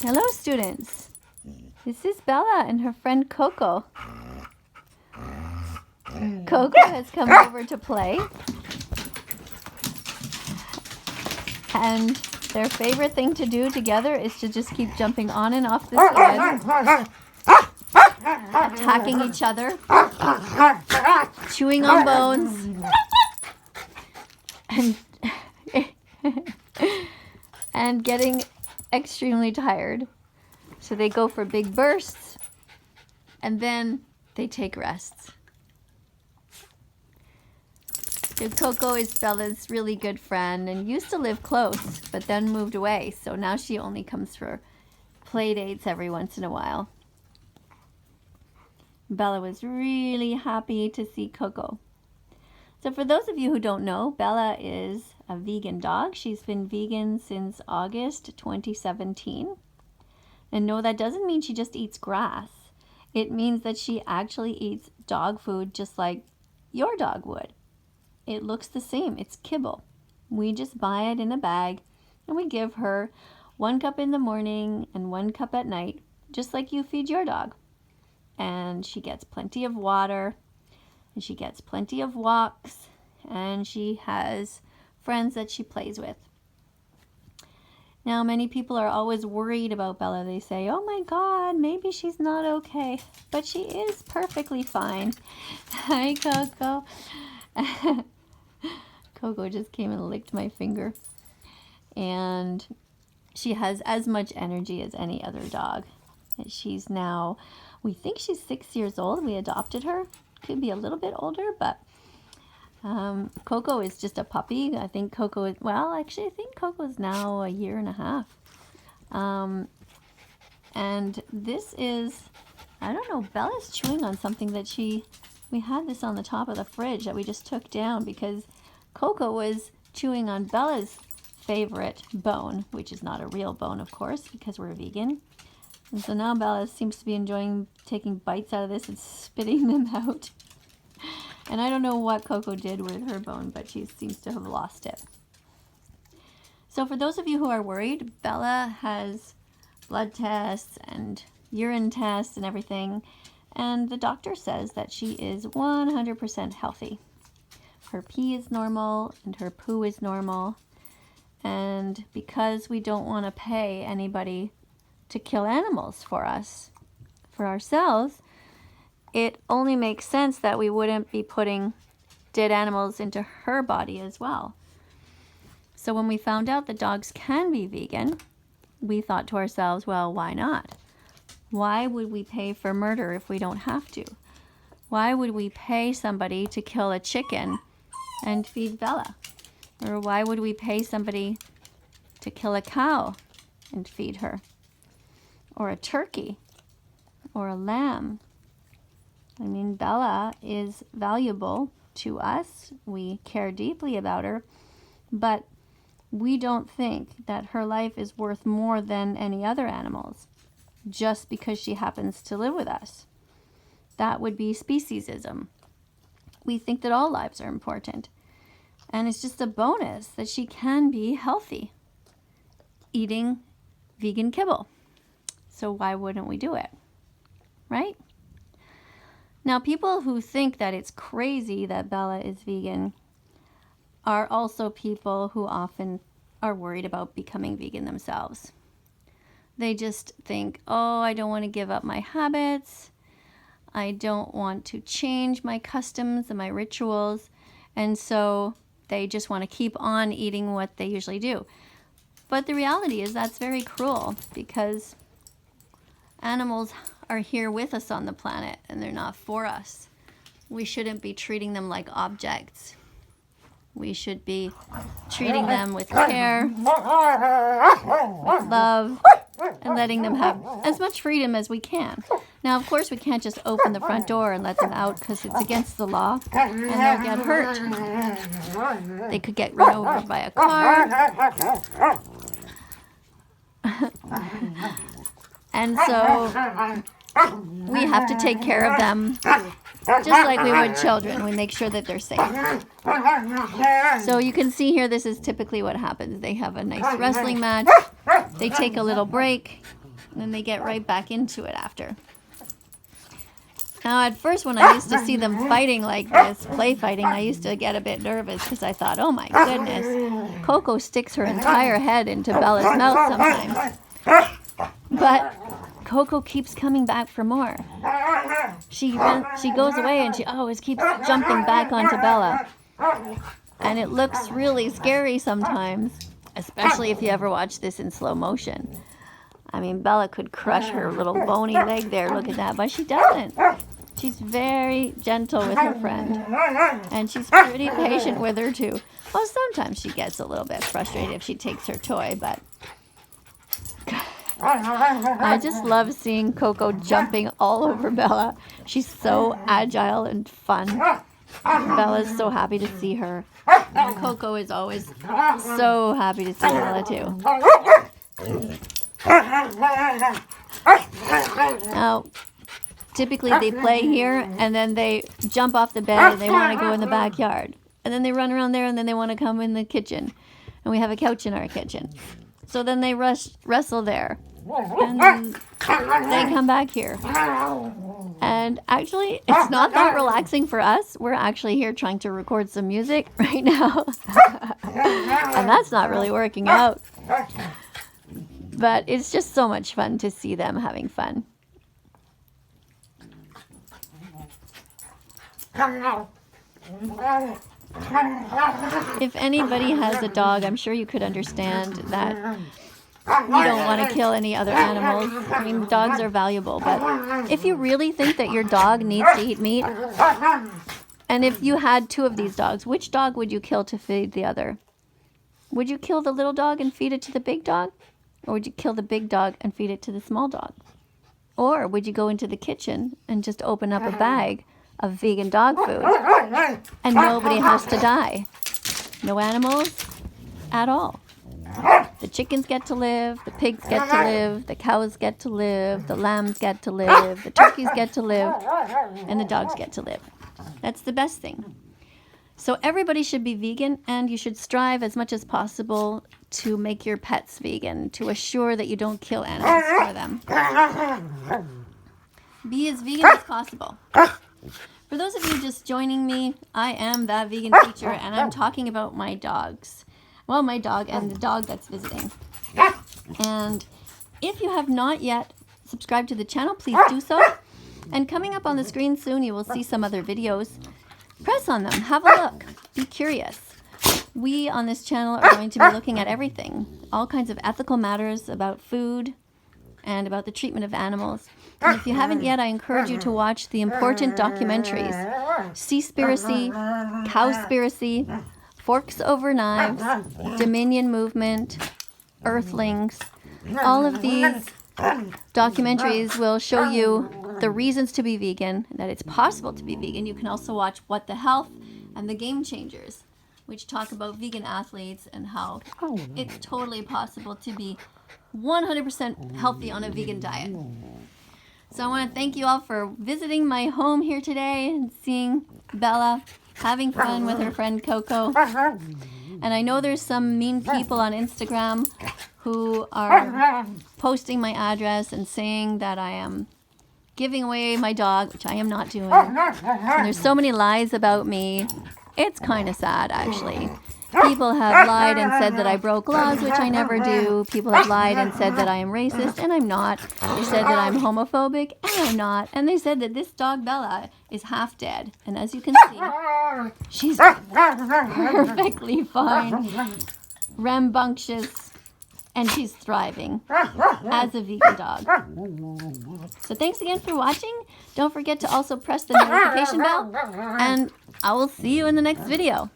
Hello, students. This is Bella and her friend Coco. Coco has come over to play. And their favorite thing to do together is to just keep jumping on and off this bed, attacking each other, chewing on bones, and getting extremely tired. So they go for big bursts and then they take rests. So Coco is Bella's really good friend and used to live close, but then moved away. So now she only comes for play dates every once in a while. Bella was really happy to see Coco. So for those of you who don't know, Bella is a vegan dog. She's been vegan since August 2017. And no, that doesn't mean she just eats grass. It means that she actually eats dog food just like your dog would. It looks the same. It's kibble. We just buy it in a bag and we give her 1 cup in the morning and 1 cup at night, just like you feed your dog. And she gets plenty of water and she gets plenty of walks and she has friends that she plays with. Now, many people are always worried about Bella. They say, oh my God, maybe she's not okay. But she is perfectly fine. Hi, Coco. Coco just came and licked my finger. And she has as much energy as any other dog. She's now, we think she's 6 years old. We adopted her. Could be a little bit older, but Coco is just a puppy. I think Coco is, well, actually, I think Coco is now 1.5 years. And this is, I don't know, Bella's chewing on something that we had this on the top of the fridge that we just took down because Coco was chewing on Bella's favorite bone, which is not a real bone, of course, because we're vegan. And so now Bella seems to be enjoying taking bites out of this and spitting them out. And I don't know what Coco did with her bone, but she seems to have lost it. So for those of you who are worried, Bella has blood tests and urine tests and everything. And the doctor says that she is 100% healthy. Her pee is normal and her poo is normal. And because we don't want to pay anybody to kill animals for us, for ourselves, it only makes sense that we wouldn't be putting dead animals into her body as well. So when we found out that dogs can be vegan, we thought to ourselves, well, why not? Why would we pay for murder if we don't have to? Why would we pay somebody to kill a chicken and feed Bella? Or why would we pay somebody to kill a cow and feed her? Or a turkey? Or a lamb? I mean, Bella is valuable to us. We care deeply about her, but we don't think that her life is worth more than any other animal's just because she happens to live with us. That would be speciesism. We think that all lives are important. And it's just a bonus that she can be healthy eating vegan kibble. So why wouldn't we do it? Right? Now, people who think that it's crazy that Bella is vegan are also people who often are worried about becoming vegan themselves. They just think, oh, I don't want to give up my habits. I don't want to change my customs and my rituals. And so they just want to keep on eating what they usually do. But the reality is that's very cruel because animals are here with us on the planet and they're not for us. We shouldn't be treating them like objects. We should be treating them with care, with love, and letting them have as much freedom as we can. Now, of course, we can't just open the front door and let them out because it's against the law and they'll get hurt. They could get run over by a car. And so we have to take care of them just like we would children. We make sure that they're safe. So you can see here, this is typically what happens. They have a nice wrestling match. They take a little break. And then they get right back into it after. Now, at first, when I used to see them fighting like this, play fighting, I used to get a bit nervous because I thought, oh my goodness, Coco sticks her entire head into Bella's mouth sometimes. But Coco keeps coming back for more. She goes away and she always keeps jumping back onto Bella. And it looks really scary sometimes, especially if you ever watch this in slow motion. I mean, Bella could crush her little bony leg there, look at that, but she doesn't. She's very gentle with her friend, and she's pretty patient with her too. Well, sometimes she gets a little bit frustrated if she takes her toy, but I just love seeing Coco jumping all over Bella. She's so agile and fun. Bella's so happy to see her. And Coco is always so happy to see Bella too. Now, typically they play here and then they jump off the bed and they want to go in the backyard. And then they run around there and then they want to come in the kitchen. And we have a couch in our kitchen. So then they wrestle there. And then they come back here. And actually, it's not that relaxing for us. We're actually here trying to record some music right now. And that's not really working out. But it's just so much fun to see them having fun. If anybody has a dog, I'm sure you could understand that you don't want to kill any other animals. I mean, dogs are valuable, but if you really think that your dog needs to eat meat, and if you had 2 of these dogs, which dog would you kill to feed the other? Would you kill the little dog and feed it to the big dog? Or would you kill the big dog and feed it to the small dog? Or would you go into the kitchen and just open up a bag of vegan dog food and nobody has to die? No animals at all. The chickens get to live, the pigs get to live, the cows get to live, the lambs get to live, the turkeys get to live, and the dogs get to live. That's the best thing. So everybody should be vegan, and you should strive as much as possible to make your pets vegan, to assure that you don't kill animals for them. Be as vegan as possible. For those of you just joining me, I am that vegan teacher, and I'm talking about my dogs. Well, my dog and the dog that's visiting. And if you have not yet subscribed to the channel, please do so. And coming up on the screen soon, you will see some other videos. Press on them, have a look, be curious. We on this channel are going to be looking at everything, all kinds of ethical matters about food and about the treatment of animals. And if you haven't yet, I encourage you to watch the important documentaries, Seaspiracy, Cowspiracy, Forks Over Knives, Dominion Movement, Earthlings. All of these documentaries will show you the reasons to be vegan, that it's possible to be vegan. You can also watch What the Health and The Game Changers, which talk about vegan athletes and how it's totally possible to be 100% healthy on a vegan diet. So I want to thank you all for visiting my home here today and seeing Bella having fun with her friend Coco. And I know there's some mean people on Instagram who are posting my address and saying that I am giving away my dog, which I am not doing. And there's so many lies about me. It's kind of sad, actually. People have lied and said that I broke laws, which I never do. People have lied and said that I am racist, and I'm not. They said that I'm homophobic, and I'm not. And they said that this dog, Bella, is half dead. And as you can see, she's perfectly fine, rambunctious, and she's thriving as a vegan dog. So thanks again for watching. Don't forget to also press the notification bell, and I will see you in the next video.